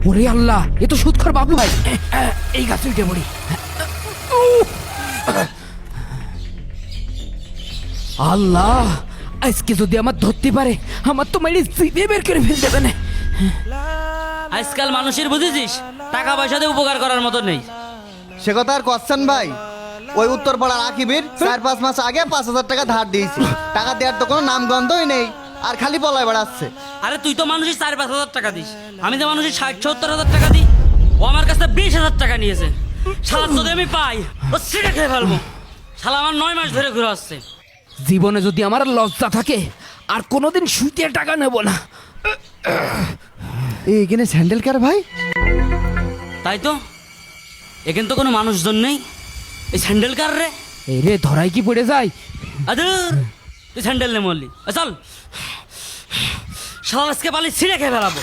ওরে আল্লাহ, এ তো সুৎখর বাবু ভাই। এই গাছে উঠে পড়ি। আল্লাহ, আজকে যদি আমার ধরতে পারে, আমার তো মেরে জিভে বের করে ফেল দেবে না। আজকাল মানুষের বুঝেছিস টাকা পয়সা দিয়ে উপকার করার মতো নেই। সে কথা আর করছেন ভাই, ওই উত্তরপাড়ার আকিবের 4-5 মাস আগে 5,000 টাকা ধার দিয়েছি, টাকা দেওয়ার তো কোনো নাম গন্ধই নেই, আর খালি পলায় বেড়াচ্ছে। আরে তুই তো মানুষের 4-5 হাজার টাকা দিস, আমি তো মানুষের 60-70 হাজার টাকা দিই। ও আমার কাছে 20,000 টাকা নিয়েছে। শালা যদি আমি পাই ও সিটে খেয়ে ফেলবো। শালা আমার 9 মাস ধরে ঘুরে আসছে। জীবনে যদি আমার লজ্জা থাকে, আর কোনোদিন সুতে টাকা নেব না। এখানে স্যান্ডেল কার ভাই? তাই তো, এখানে তো কোনো মানুষজন নেই। এই স্যান্ডেল কার রে? এই রে, ধরাই কি পড়ে যায়? আদর তুই স্যান্ডেল নে মরলি। চল শালা আজকে পালি ছিঁড়ে খেয়ে ফেলাবো।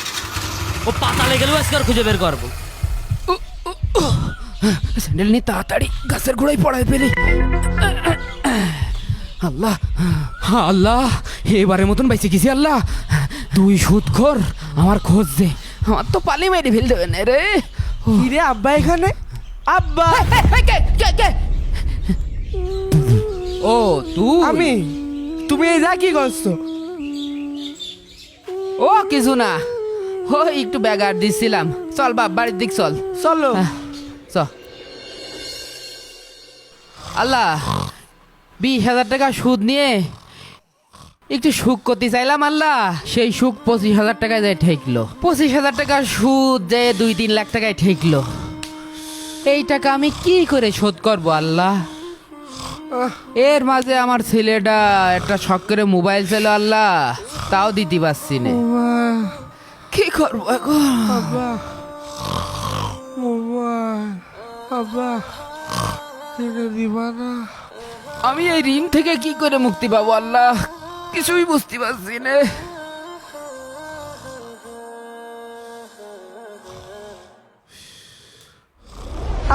ও পাতালে গেলেও আজকে আর খুঁজে বের করবো। স্যান্ডেল নিয়ে তাড়াতাড়ি গাছের গোড়ায় পড়ায় ফেলি। আল্লাহ আল্লাহ, এবারের মতন বাইসে গেছি। আল্লাহ, তুই সুৎখোর, আমার খোঁজ দে, আমার তো পালি মেরে ফেল দেবে না রে। কিরে আব্বা এখানে? আব্বা ও তুই? আমি? তুমি এই যা কি করছো? ও কিছু না, ও একটু ব্যাগার দিচ্ছিলাম। চল বাপ, বাড়ির দিক চল। চলো। চ। আল্লাহ, 20,000 টাকা সুদ নিয়ে একটু সুখ করতে চাইলাম। আল্লাহ, সেই সুখ 25,000 টাকায় যায় ঠেকলো। 25,000 টাকা সুদ যে 2-3 লাখ টাকায় ঠেকলো। এই টাকা আমি কি করে শোধ করবো আল্লাহ? এর মাঝে আমার ছেলেটা একটা শখ করে মোবাইল ছিল আল্লাহ, তাও দিতে পারছি না। কি করবো এখন? আব্বা মোবাইল, আব্বা কিনে দিবা না? আমি এই ঋণ থেকে কি করে মুক্তি পাবো আল্লাহ, কিছুই বুঝতে পারছি না।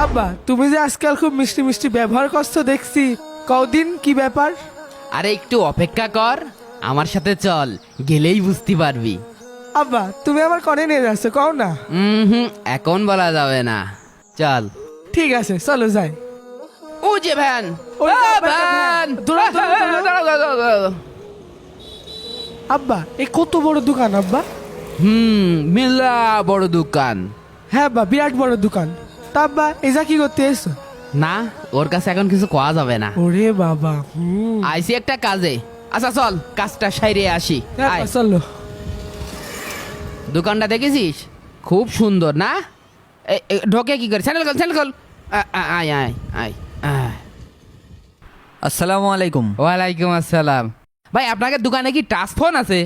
আব্বা তুমি যে আজকাল খুব মিষ্টি মিষ্টি ব্যবহার করছো দেখছি, কদিন কি ব্যাপার? আরে একটু অপেক্ষা কর, আমার সাথে চল, গেলেই বুঝতে পারবি। আব্বা তুমি আমার কনে নিয়ে যাচ্ছ কও না? এখন বলা যাবে না, চল। ঠিক আছে চলো যাই। ও যে ভ্যান, ওই ও যে একটা ভ্যান। ভ্যান। দৌড়াও, দৌড়াও, দৌড়াও। দাঁড়াও, দাঁড়াও, দাঁড়াও। আব্বা এ কত বড় দোকান আব্বা? মেলা বড় দোকান। হ্যাঁ আব্বা, বিরাট বড় দোকান। তা আব্বা এই যা কি করতে এসছো? না, ওর কাছে এখন কিছু কোয়া যাবে না। ওরে বাবা, আইসি একটা কাজে। আচ্ছা চল, কাজটা সাইরে আসি। হ্যাঁ, আয়। চলো। দোকানটা দেখেছিস? খুব সুন্দর না? ঢোকে কি করে? স্যান্ডেল খোল, স্যান্ডেল খোল। আয় আয় আয় আয়। আসসালামু আলাইকুম। ওয়ালাইকুম আসসালাম। ভাই, আপনাকে দোকানে কি টাচ ফোন আছে?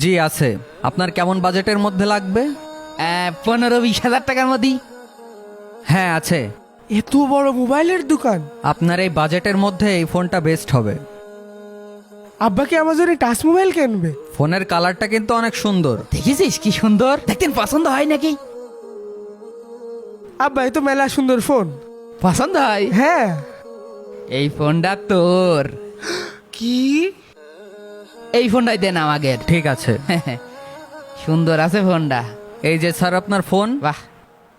জি আছে। আপনার কেমন বাজেটের মধ্যে লাগবে? 15-20 হাজার টাকার মধ্যে। হ্যাঁ আছে। এত বড় মোবাইলের দোকান? আপনার এই বাজেটের মধ্যে এই ফোনটা বেস্ট হবে। আব্বা কি আমার জন্য টাচ মোবাইল কিনবে? ফোনের কালারটা কিন্তু অনেক সুন্দর। দেখেছিস কি সুন্দর? দেখতেন পছন্দ হয় নাকি? আব্বা এ তো মেলা সুন্দর ফোন। পছন্দ হয়? হ্যাঁ। এই ফোনটা তোর। কি? এই ফোনটাই দেন আমাকে। ঠিক আছে। সুন্দর আছে ফোনটা। এই যে স্যার আপনার ফোন, বাহ।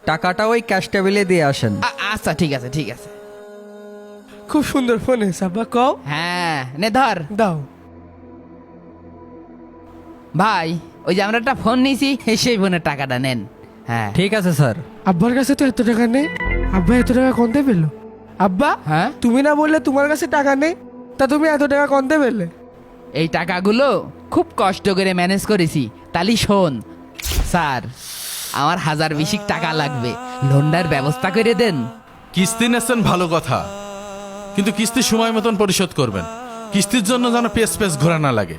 টাকাটা ওই ক্যাশ টেবিলে দিয়ে আসেন। আচ্ছা ঠিক আছে, ঠিক আছে। খুব সুন্দর ফোন এসে আব্বা, কও। হ্যাঁ, নে ধর। দাও। ভাই, ওই যে আমরা একটা ফোন নিয়েছি, সেই ফোনের টাকাটা নেন। হ্যাঁ ঠিক আছে স্যার। আব্বার কাছে তো এত টাকা নেই। আব্বা এত টাকা কোনতে পেলো? আব্বা হ্যাঁ, তুমি না বললে তোমার কাছে টাকা নেই, তা তুমি এত টাকা কোনতে পেলে? এই টাকাগুলো খুব কষ্ট করে ম্যানেজ করেছি। তালি শোন স্যার, আমার 1,020 টাকা লাগবে, লোনটার ব্যবস্থা করে দেন। কিস্তি নেছেন ভালো কথা, কিন্তু কিস্তি সময় মতন পরিশোধ করবেন। কিস্তির জন্য যেন পেস ঘোরা না লাগে।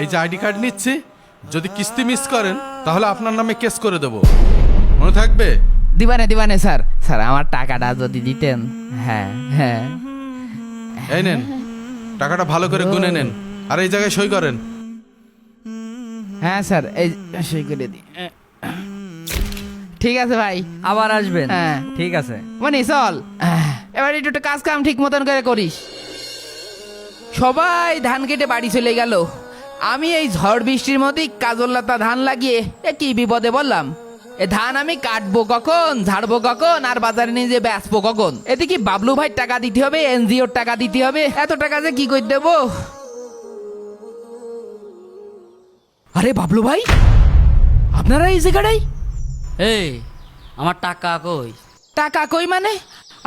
এই যে আইডি কার্ড নিচ্ছি, যদি কিস্তি মিস করেন তাহলে আপনার নামে কেস করে দেব, মনে থাকবে? দিবানে স্যার, স্যার আমার টাকাটা যদি দিতেন। হ্যাঁ হ্যাঁ। এই নেন টাকাটা, ভালো করে গুনে নেন, আর এই জায়গায় সই করেন। হ্যাঁ স্যার, এই সই করে দিই। ঠিক আছে ভাই। আবার আসবেন? হ্যাঁ। ঠিক আছে। মানে চল, এবার একটু কাজ কাম ঠিক মতন করে করিস। সবাই ধান কেটে বাড়ি চলে গেল, আমি এই ঝড় বৃষ্টির মধ্যেই কাজল লতা ধান লাগিয়ে কি বিপদে বললাম। এ ধান আমি কাটবো কখন, ঝাড়বো কখন, আর বাজারে নিয়ে যে বেচবো কখন? এতে কি বাবলু ভাই টাকা দিতে হবে, এনজিওর টাকা দিতে হবে? এত টাকা যে কি করে দেবো? আরে বাবলু ভাই, আপনারা এই জায়গাটাই? এই আমার টাকা কই? টাকা কই মানে?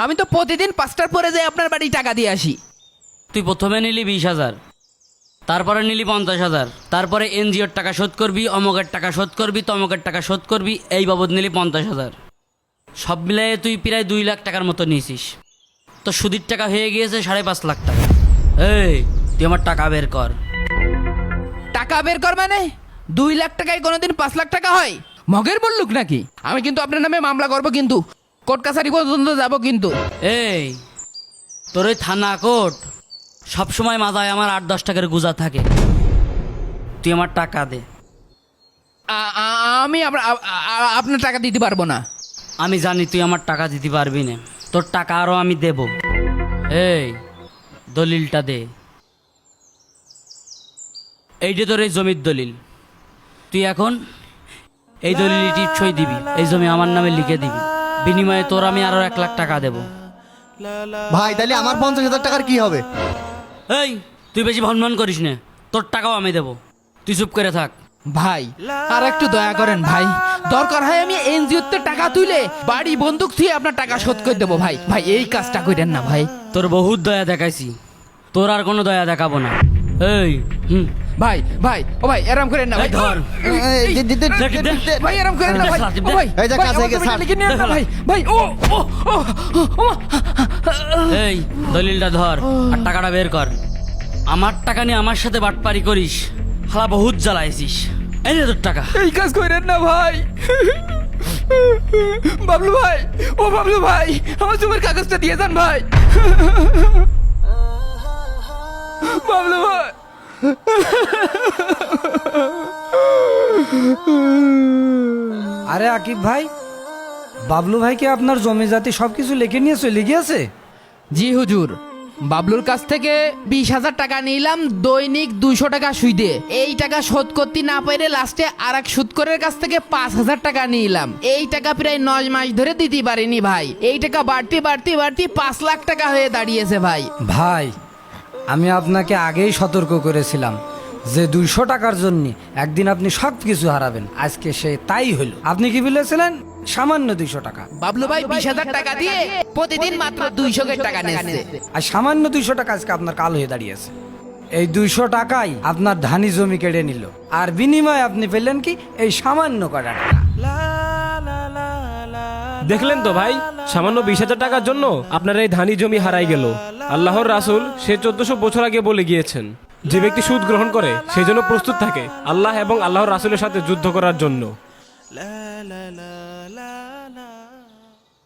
আমি তো প্রতিদিন 5টার পরে যাই আপনার বাড়ি টাকা দিয়ে আসি। তুই প্রথমে নিলি 20,000, তারপরে নিলি 50,000, তারপরে এনজিওর টাকা শোধ করবি, অমকের টাকা শোধ করবি, তমকের টাকা শোধ করবি, এই বাবদ নিলি 50,000। সব মিলিয়ে তুই প্রায় 2 লাখ টাকার মতো নিয়েছিস। তো সুদির টাকা হয়ে গিয়েছে 5.5 লাখ টাকা। এই তুই আমার টাকা বের কর। টাকা বের কর মানে? 2 লাখ টাকায় কোনোদিন 5 লাখ টাকা হয়? মগের বললুক নাকি? আমি কিন্তু আপনার নামে মামলা করবো, কিন্তু কোর্ট কাছারি পর্যন্ত যাবো কিন্তু। এই তোর ওই থানা কোর্ট সবসময় মাথায় আমার 8-10 টাকার গুজা থাকে। তুই আমার টাকা দে। আমি আপনার টাকা দিতে পারবো না। আমি জানি তুই আমার টাকা দিতে পারবি না, তোর টাকা আরও আমি দেব। এই দলিলটা দে। এইটা তোর এই জমির দলিল। তুই এখন এই দলিলটি টিপসই দিবি, এই জমি আমার নামে লিখে দিবি। বিনিময়ে তোর আমি আরও 1 লাখ টাকা দেব। ভাই তাহলে আমার 50,000 টাকার কি হবে? এই তুই বেশি ভনভন করিস না, তোর টাকাও আমি দেব। তুই চুপ করে থাক। ভাই আর একটু দয়া করেন ভাই, দরকার হয় আমি এনজিওতে টাকা তুলে বাড়ি বন্দুক থুয়ে আপনার টাকা শোধ করে দেবো ভাই। ভাই এই কাজটা করেন না ভাই। তোর বহুত দয়া দেখাইছি, তোর আর কোনো দয়া দেখাবো না। এই ভাই ভাই ও ভাই এরম করেন না ভাই। এই ধর। ভাই এরম করেন না ভাই। ও ভাই এই যে ভাই, কাছে আমার গিয়ে জমিটা ছাড়। লিখে নিয়েন না ভাই। ভাই ও ও ও ও, ও এই দলিলটা ধর আর টাকাটা বের কর। আমার টাকা নিয়ে আমার সাথে বাটপারি করিস, হালা বহুত জ্বালাইছিস। এই নে তোর টাকা। এই কাজ করেন না ভাই। বাবলু ভাই, ও বাবলু ভাই, আমার জমির কাগজটা দিয়ে যান ভাই। বাবলু ভাই। আরে আকিব ভাই, বাবলু ভাইকে আপনার জমি জাতি সবকিছু লিখে নিয়ে চলে গিয়েছে? জি হুজুর, বাবলুর কাছ থেকে 20,000 টাকা নিলাম দৈনিক 200 টাকা সুদে। এই টাকা শোধ করতে না পেরে লাস্টে আর এক সুদখোরের কাছ থেকে 5,000 টাকা নিলাম। এই টাকা প্রায় 9 মাস ধরে দিতে পারিনি ভাই। এই টাকা বাড়তি বাড়তি বাড়তি 5 লাখ টাকা হয়ে দাঁড়িয়েছে ভাই। ভাই আমি আপনাকে আগেই সতর্ক করেছিলাম যে 200 টাকার জন্য একদিন আপনি সব কিছু হারাবেন। আজকে সে তাই হলো। আপনি কি বলেছিলেন? সামান্য 200 টাকা। বাবলু ভাই 20,000 টাকা দিয়ে প্রতিদিন মাত্র 200 টাকা নিচ্ছে। আর সামান্য 200 টাকা আজকে আপনার কাল হয়ে দাঁড়িয়েছে। এই 200 টাকাই আপনার ধানি জমি কেড়ে নিল, আর বিনিময়ে আপনি পেলেন কি? এই সামান্য কটা টাকা। দেখলেন তো ভাই, সামান্য 20,000 টাকার জন্য আপনার এই ধানি জমি হারাই গেল। আল্লাহর রাসূল সে 1400 বছর আগে বলে গিয়েছেন, যে ব্যক্তি সুদ গ্রহণ করে সেই জন্য প্রস্তুত থাকে আল্লাহ এবং আল্লাহর রাসূলের সাথে যুদ্ধ করার জন্য।